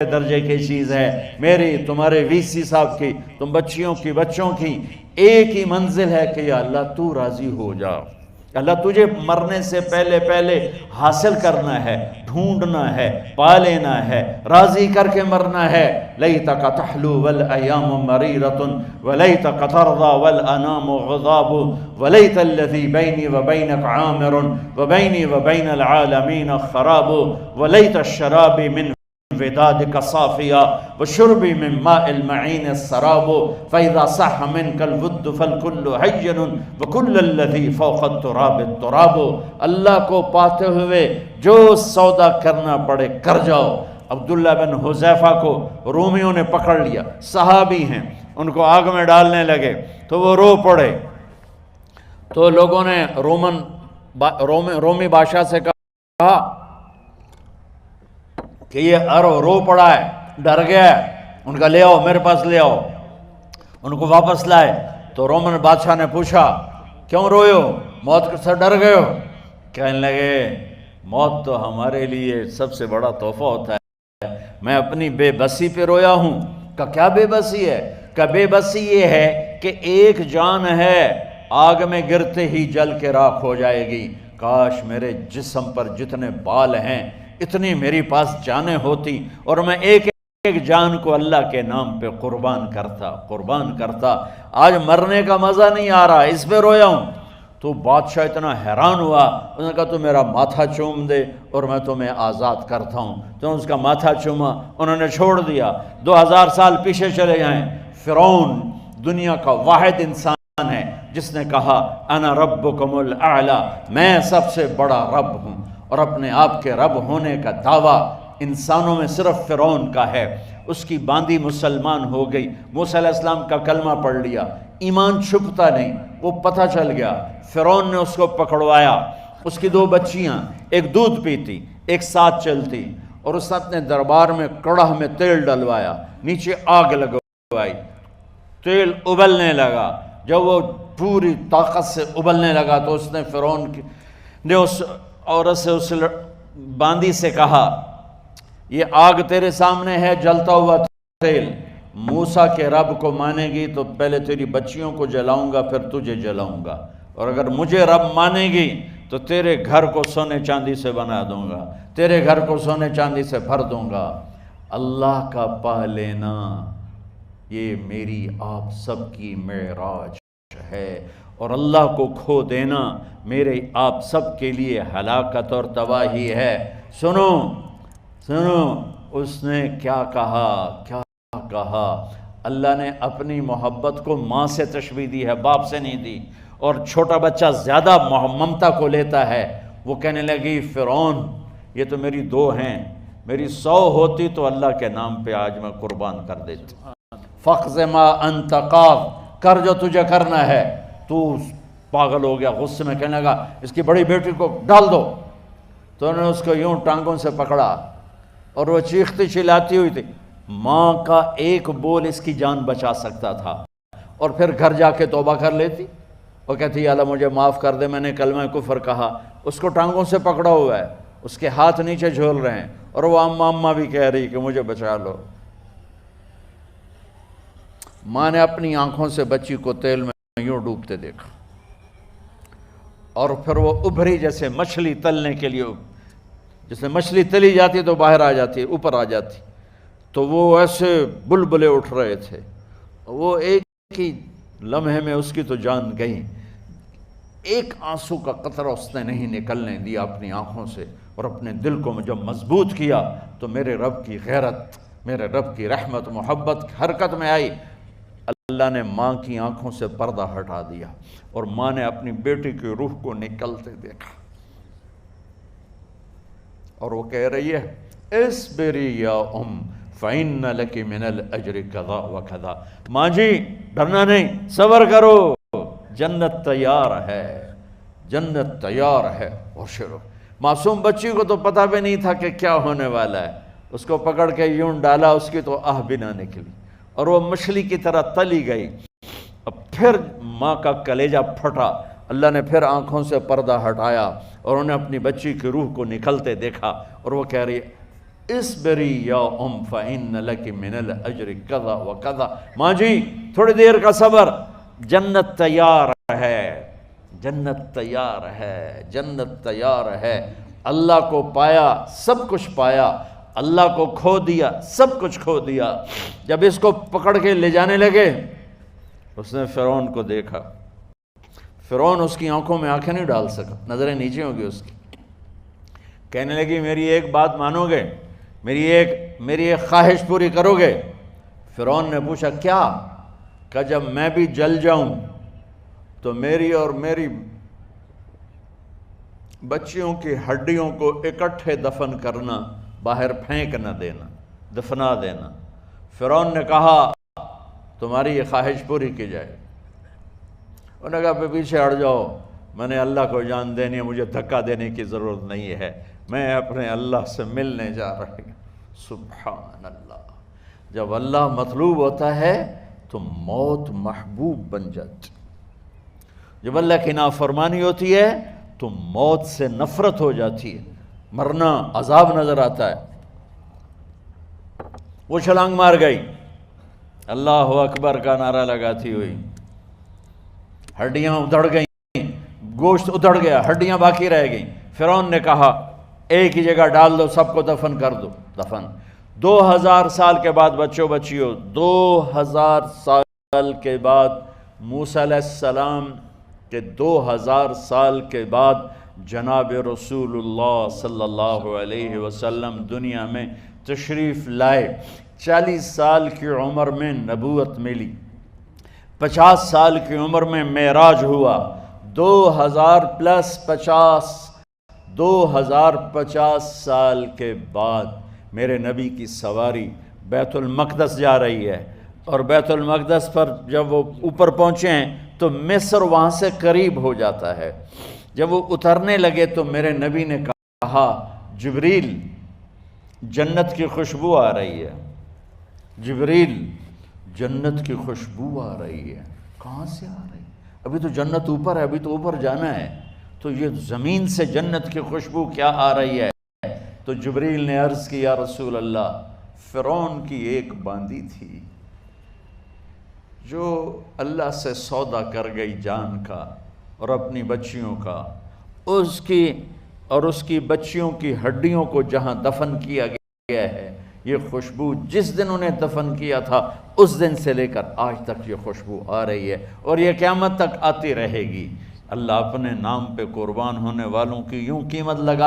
درجے کی چیز ہے، میری تمہارے وی صاحب کی، تم بچیوں کی بچوں کی ایک ہی منزل ہے کہ یا اللہ تو راضی ہو جا، اللہ تجھے مرنے سے پہلے پہلے حاصل کرنا ہے، ڈھونڈنا ہے، پا لینا ہے، راضی کر کے مرنا ہے۔ لیتک تحلو والایام مریرۃ ولیتک ترضی والانام غضاب ولیت الذی بینی وبینک عامر وبینی وبین العالمین خراب ولیت الشراب من ودادك صافيا وشربي من ماء المعين السراب فإذا صح منك الود فالكل هين وكل الذي فوق التراب التراب۔ اللہ کو پاتے ہوئے جو سودا کرنا پڑے کر جاؤ۔ عبداللہ بن حذیفہ کو رومیوں نے پکڑ لیا، صحابی ہیں، ان کو آگ میں ڈالنے لگے تو وہ رو پڑے، تو لوگوں نے رومی بادشاہ سے کہا کہ یہ رو پڑا ہے، ڈر گیا ہے، ان کا لے آؤ، میرے پاس لے آؤ۔ ان کو واپس لائے تو رومن بادشاہ نے پوچھا کیوں روئے ہو، موت سے ڈر گئے ہو؟ کہنے لگے موت تو ہمارے لیے سب سے بڑا تحفہ ہوتا ہے، میں اپنی بے بسی پہ رویا ہوں۔ کہ کیا بے بسی ہے؟ کہ بے بسی یہ ہے کہ ایک جان ہے آگ میں گرتے ہی جل کے راکھ ہو جائے گی، کاش میرے جسم پر جتنے بال ہیں اتنی میری پاس جانیں ہوتی اور میں ایک ایک جان کو اللہ کے نام پہ قربان کرتا۔ آج مرنے کا مزہ نہیں آ رہا، اس پہ رویا ہوں۔ تو بادشاہ اتنا حیران ہوا، اس نے کہا تو میرا ماتھا چوم دے اور میں تمہیں آزاد کرتا ہوں۔ تو اس کا ماتھا چوما، انہوں نے چھوڑ دیا۔ 2000 سال پیچھے چلے جائیں، فرعون دنیا کا واحد انسان ہے جس نے کہا انا ربکم الاعلی، میں سب سے بڑا رب ہوں، اور اپنے آپ کے رب ہونے کا دعویٰ انسانوں میں صرف فرعون کا ہے۔ اس کی باندی مسلمان ہو گئی، موسیٰ علیہ السلام کا کلمہ پڑھ لیا، ایمان چھپتا نہیں، وہ پتہ چل گیا۔ فرعون نے اس کو پکڑوایا، اس کی 2 بچیاں، ایک دودھ پیتی ایک ساتھ چلتی، اور اس نے اپنے دربار میں کڑاہ میں تیل ڈلوایا، نیچے آگ لگوائی، تیل ابلنے لگا۔ جب وہ پوری طاقت سے ابلنے لگا تو اس نے فرعون نے اس عورت سے، اس باندی سے کہا یہ آگ تیرے سامنے ہے، جلتا ہوا تیل، موسیٰ کے رب کو مانے گی تو پہلے تیری بچیوں کو جلاؤں گا پھر تجھے جلاؤں گا، اور اگر مجھے رب مانے گی تو تیرے گھر کو سونے چاندی سے بنا دوں گا، تیرے گھر کو سونے چاندی سے بھر دوں گا۔ اللہ کا پا لینا یہ میری آپ سب کی معراج ہے، اور اللہ کو کھو دینا میرے آپ سب کے لیے ہلاکت اور تباہی ہے۔ سنو اس نے کیا کہا، اللہ نے اپنی محبت کو ماں سے تشبیہ دی ہے، باپ سے نہیں دی، اور چھوٹا بچہ زیادہ ممتا کو لیتا ہے۔ وہ کہنے لگی فرعون یہ تو میری 2 ہیں، میری 100 ہوتی تو اللہ کے نام پہ آج میں قربان کر دیتی۔ فَقْضِ مَا أَنْتَ قَاضٍ، کر جو تجھے کرنا ہے۔ تو پاگل ہو گیا، غصے میں کہنے لگا اس کی بڑی بیٹی کو ڈال دو۔ تو انہوں نے اس کو یوں ٹانگوں سے پکڑا اور وہ چیختی چلاتی ہوئی تھی۔ ماں کا ایک بول اس کی جان بچا سکتا تھا، اور پھر گھر جا کے توبہ کر لیتی اور کہتی یا اللہ مجھے معاف کر دے، میں نے کلمہ کفر کہا۔ اس کو ٹانگوں سے پکڑا ہوا ہے، اس کے ہاتھ نیچے جھول رہے ہیں، اور وہ اماں بھی کہہ رہی کہ مجھے بچا لو۔ ماں نے اپنی آنکھوں سے بچی کو تیل میں یوں ڈوبتے دیکھا، اور پھر وہ ابھری جیسے مچھلی تلنے کے لیے، جیسے مچھلی تلی جاتی تو باہر آ جاتی، اوپر آ جاتی، تو وہ ایسے بلبلے اٹھ رہے تھے۔ وہ ایک ہی لمحے میں اس کی تو جان گئی، ایک آنسو کا قطرہ اس نے نہیں نکلنے دیا اپنی آنکھوں سے، اور اپنے دل کو جب مضبوط کیا تو میرے رب کی غیرت، میرے رب کی رحمت محبت حرکت میں آئی۔ اللہ نے ماں کی آنکھوں سے پردہ ہٹا دیا، اور ماں نے اپنی بیٹی کی روح کو نکلتے دیکھا، اور وہ کہہ رہی ہے اصبری یا فَإِنَّ لَكِ مِنَ الْأَجْرِ كَذَا وَكَذَا، ماں جی ڈرنا نہیں، صبر کرو، جنت تیار ہے، جنت تیار ہے۔ اور شروع معصوم بچی کو تو پتہ بھی نہیں تھا کہ کیا ہونے والا ہے، اس کو پکڑ کے یوں ڈالا، اس کی تو آہ بھی نہ نکلی، اور وہ مچھلی کی طرح تلی گئی۔ اب پھر ماں کا کلیجہ پھٹا، اللہ نے پھر آنکھوں سے پردہ ہٹایا، اور انہیں اپنی بچی کی روح کو نکلتے دیکھا، اور وہ کہہ رہی اصبری یا فإن لک من الاجر کذا و کذا، ماں جی تھوڑی دیر کا صبر، جنت تیار ہے، جنت تیار ہے، جنت تیار ہے۔ اللہ کو پایا سب کچھ پایا، اللہ کو کھو دیا سب کچھ کھو دیا۔ جب اس کو پکڑ کے لے جانے لگے، اس نے فرعون کو دیکھا، فرعون اس کی آنکھوں میں آنکھیں نہیں ڈال سکا، نظریں نیچے ہوں گی اس کی۔ کہنے لگی میری ایک بات مانو گے، میری ایک خواہش پوری کرو گے؟ فرعون نے پوچھا کیا؟ کہ جب میں بھی جل جاؤں تو میری اور میری بچیوں کی ہڈیوں کو اکٹھے دفن کرنا، باہر پھینک نہ دینا، دفنا دینا۔ فرعون نے کہا تمہاری یہ خواہش پوری کی جائے۔ انہوں نے کہا پہ پیچھے ہٹ جاؤ، میں نے اللہ کو جان دینی ہے، مجھے دھکا دینے کی ضرورت نہیں ہے، میں اپنے اللہ سے ملنے جا رہا ہوں۔ سبحان اللہ، جب اللہ مطلوب ہوتا ہے تو موت محبوب بن جاتی، جب اللہ کی نافرمانی ہوتی ہے تو موت سے نفرت ہو جاتی ہے، مرنا عذاب نظر آتا ہے۔ وہ چھلانگ مار گئی، اللہ اکبر کا نعرہ لگاتی ہوئی، ہڈیاں ادھڑ گئیں، گوشت ادھڑ گیا، ہڈیاں باقی رہ گئیں۔ فرعون نے کہا ایک ہی جگہ ڈال دو، سب کو دفن کر دو۔ دفن 2000 سال کے بعد بچوں بچیوں، 2000 سال کے بعد موسیٰ علیہ السلام کے 2000 سال کے بعد جناب رسول اللہ صلی اللہ علیہ وسلم دنیا میں تشریف لائے۔ 40 سال کی عمر میں نبوت ملی، 50 سال کی عمر میں معراج ہوا، 2050 سال کے بعد میرے نبی کی سواری بیت المقدس جا رہی ہے، اور بیت المقدس پر جب وہ اوپر پہنچے ہیں تو مصر وہاں سے قریب ہو جاتا ہے۔ جب وہ اترنے لگے تو میرے نبی نے کہا جبریل جنت کی خوشبو آ رہی ہے، جبریل جنت کی خوشبو آ رہی ہے۔ کہاں سے آ رہی ہے؟ ابھی تو جنت اوپر ہے، ابھی تو اوپر جانا ہے، تو یہ زمین سے جنت کی خوشبو کیا آ رہی ہے؟ تو جبریل نے عرض کی یا رسول اللہ، فرعون کی ایک باندی تھی جو اللہ سے سودا کر گئی جان کا اور اپنی بچیوں کا، اس کی بچیوں کی ہڈیوں کو جہاں دفن کیا گیا ہے، یہ خوشبو جس دن انہیں دفن کیا تھا اس دن سے لے کر آج تک یہ خوشبو آ رہی ہے، اور یہ قیامت تک آتی رہے گی۔ اللہ اپنے نام پہ قربان ہونے والوں کی یوں قیمت لگا